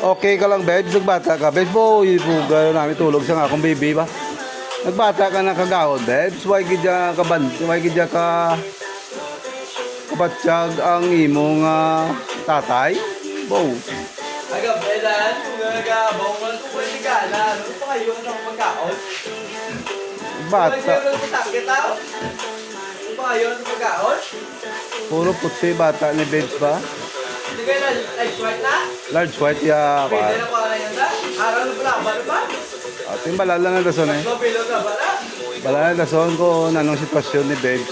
Okay ka lang, babes? Nagbata ka, babes? Boy, buga namin tulog siya nga akong baby ba? Nagbata ka na kagawad, babes? Why gidya ka why gidya ka kabatsyag ang imong tatay? Bow. Aga, belan, mga bawal ko pwede ka na. Ano pa kayo ng pagkaon? Bata. Ano pa takit ako? Ano pa kayo ng pagkaon? Puro puti bata ni babes ba? Hindi kayo na light white na? Large white ya. Pwede na pa na yan na? Araw na pala, ba ba? Ating balala na dason eh. No pilot na ba na? Balala na dason ko nanong sitwasyon ni babes.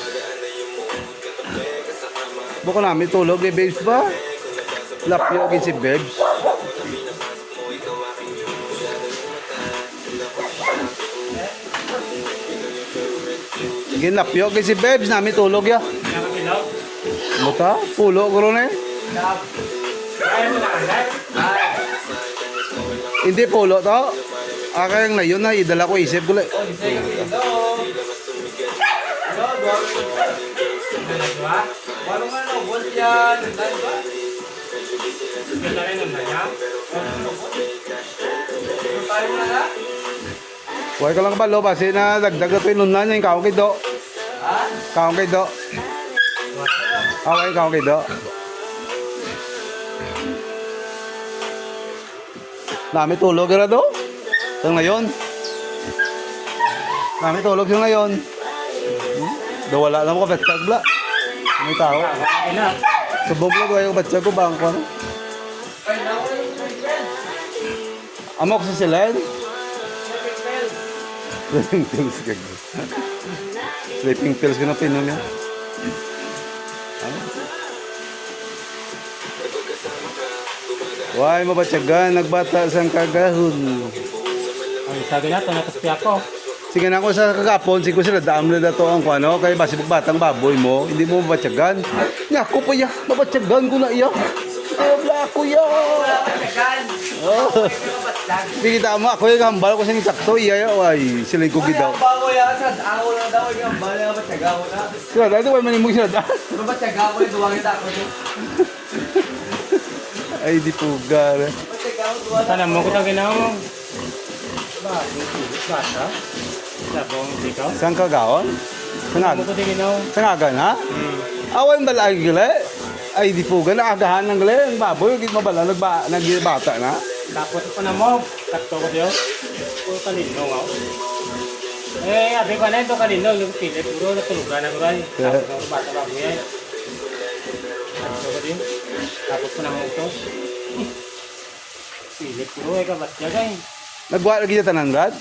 Buko namin tulog ni babes ba? Lapyo agad si babes. Ginapyo agad si babes namin tulog ya. Buta, pulo ko ron eh. Hindi pulo to. Akang na yun na, idala ko isip ko lang. Walang nga na, ubos yan. Dahil ba? Tayo na na? Huwag ka lang balo, kasi na dagdag ito yung lunan niya, yung kaong kido. Ha? Kaong kido. Okay, kaong kido. Nami tulog na do. Sa ngayon. Nami tulog sa ngayon. Wala na mo ka betag bla. May tao. Subog lang ko betag ko bangko. Amok sa silen. Sleeping pills ka. Sleeping pills ka na pinom yan. Why mabatyagan, nagbata sang kagahon. Ang sabi na ito, nakaspi ako. Sige na ako sa kagapon, sige ko sila daam na dato ang kuano, kay basi batang baboy mo, hindi mo mabatyagan. Nya ko pa ya, mabatyagan ko na iya. Wala ako ya. Oh. Sige tama, ako yung hambal ko sa sakto iya, ay sila ko gidaw. Ang bago yan, sa ako lang daw, yung hambal na matyaga ko na. Sila dati wala man imong sila da. Matyaga ko yung duwangin ako niyo. Ay di pugar. Matyaga ko duwangin. Sana mo ko ito ginawa mo. Bata? Sabong ikaw? Sang kagaon? Sana mo ko ito ginawa. Sangagan ha? Awan balay gila. Ay di pugar na agahan ng gila, ang baboy gid mabala nagbata na. Tapos pa na mo, takto ko diyo. Puro kanino nga. Eh, abi ko na ito kanino, yung pilit. Puro natulugan na ko rin. Tapos ko bata ba ko yan. Takto ko din. Tapos pa na mo ito. Pilit puro, eh kabatya kay. Nagwa lagi sa tanan rad?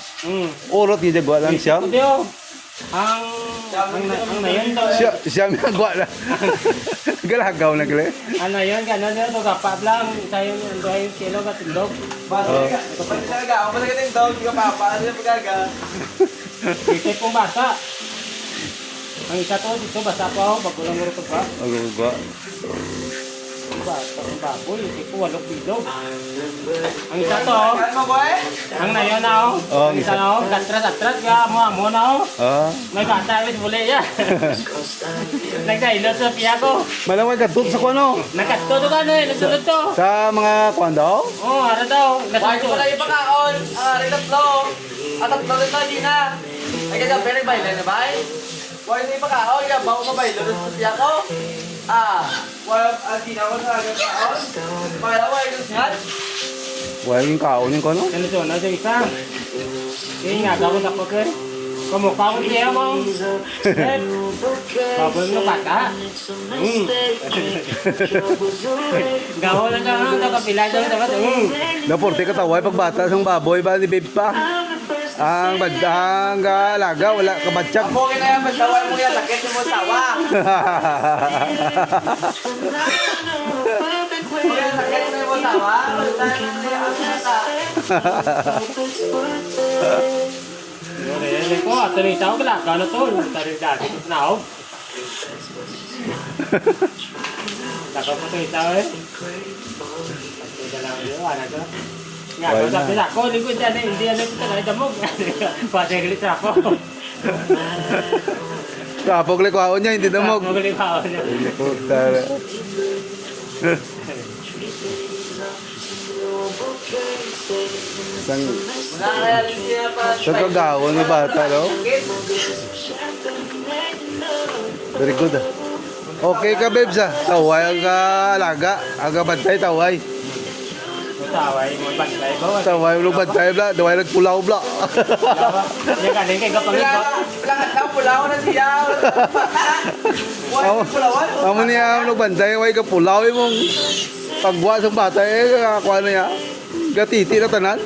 Urot gid gwa lang siya. Ito diyo. Ang nayon daw. Siya may nagwa na. Galagaw na gila. Ano yun, gano'n yun, ito kapap lang. Tayo yung doy, kilo ka tindog. Matyaga, ako matyaga yung dog, hindi ka papa, ano yung pagkaga? Isip kong basa. Ang isa to, dito basa pa ako, bagulang mo ito pa. Agugwa. Basa, ang baboy, isip ko, 8 bilog. Ang isa to, Kan mo, boy? ang nayon na ako. Oh, Ang isa na ako, katras, kaya mo na ako. Ah. May bata, wait, buli yan. Nagdailot sa piya ko. Malaway ka tut sa kuno. Nakasto to ka na nagsulot to. Sa mga kuan daw? Oo, ara daw. Why mo na yung pagkaon? Rin tatlo. Tatlo rin na, di na. Ay, kaya pwede ba yun, ba? Why na yung pagkaon? Kaya bago ka ba yun? Lulus siya ko. Di na ako sa agad pagkaon. Pangalawa, yung siyan. Wala yung kaon yung kuno. Ano to, nasa isa. Kaya nga, gawin ako kay. Kamukha ko siya mo. Baboy mo bata. Gawa lang ka nga, kapila daw dapat. Naporte ka taway pagbata sang baboy ba ni babe pa? Ang badang alaga wala ka batyak. Ako na yan, masaway mo yan. Lakit mo tawa. Lakit mo tawa. Ko, ato rin tao ka lang. Gano'n to, tarin dati. Naog. Lakaw po ito yung tao eh. Ito lang yun, ano to? Nga, kung sabi na ako, lingkod yan eh, hindi yan ito talaga damog. Pasiglit ako. Kapog le kaon niya hindi damog. Magaling pa ako niya. Puta. Sang, Wala kaya rin siya pa. sa kagawon ni bata, no? Very good, ah. Okay ka, babes, ah. Taway ang alaga. Ang bantay, taway. Taway mo bantay ba? Taway mo bantay, bla. Taway nagpulaw, bla. Yung galing kay gapangigot. Wala ka pula ko na siya. Wala pulawan. Amo niya nagbantay, way ka pulaw mong pagwa sa bata, kakakuha na niya. Gatiti na tanan.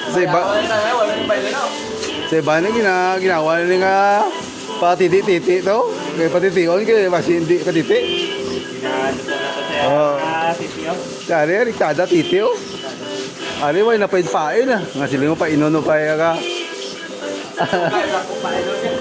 Sa iba, Wala yung baile no. sa iba na ginawa na nga patiti-titi to. Kaya patitiyon, kaya kasi hindi katiti. Ginado ko na to Oo. siya. Titiyo. Dari, riktada titi oh. Ari, way napain-pain ah. Nga sila mo pa inono pa ka. Kaya ko pa ito niya.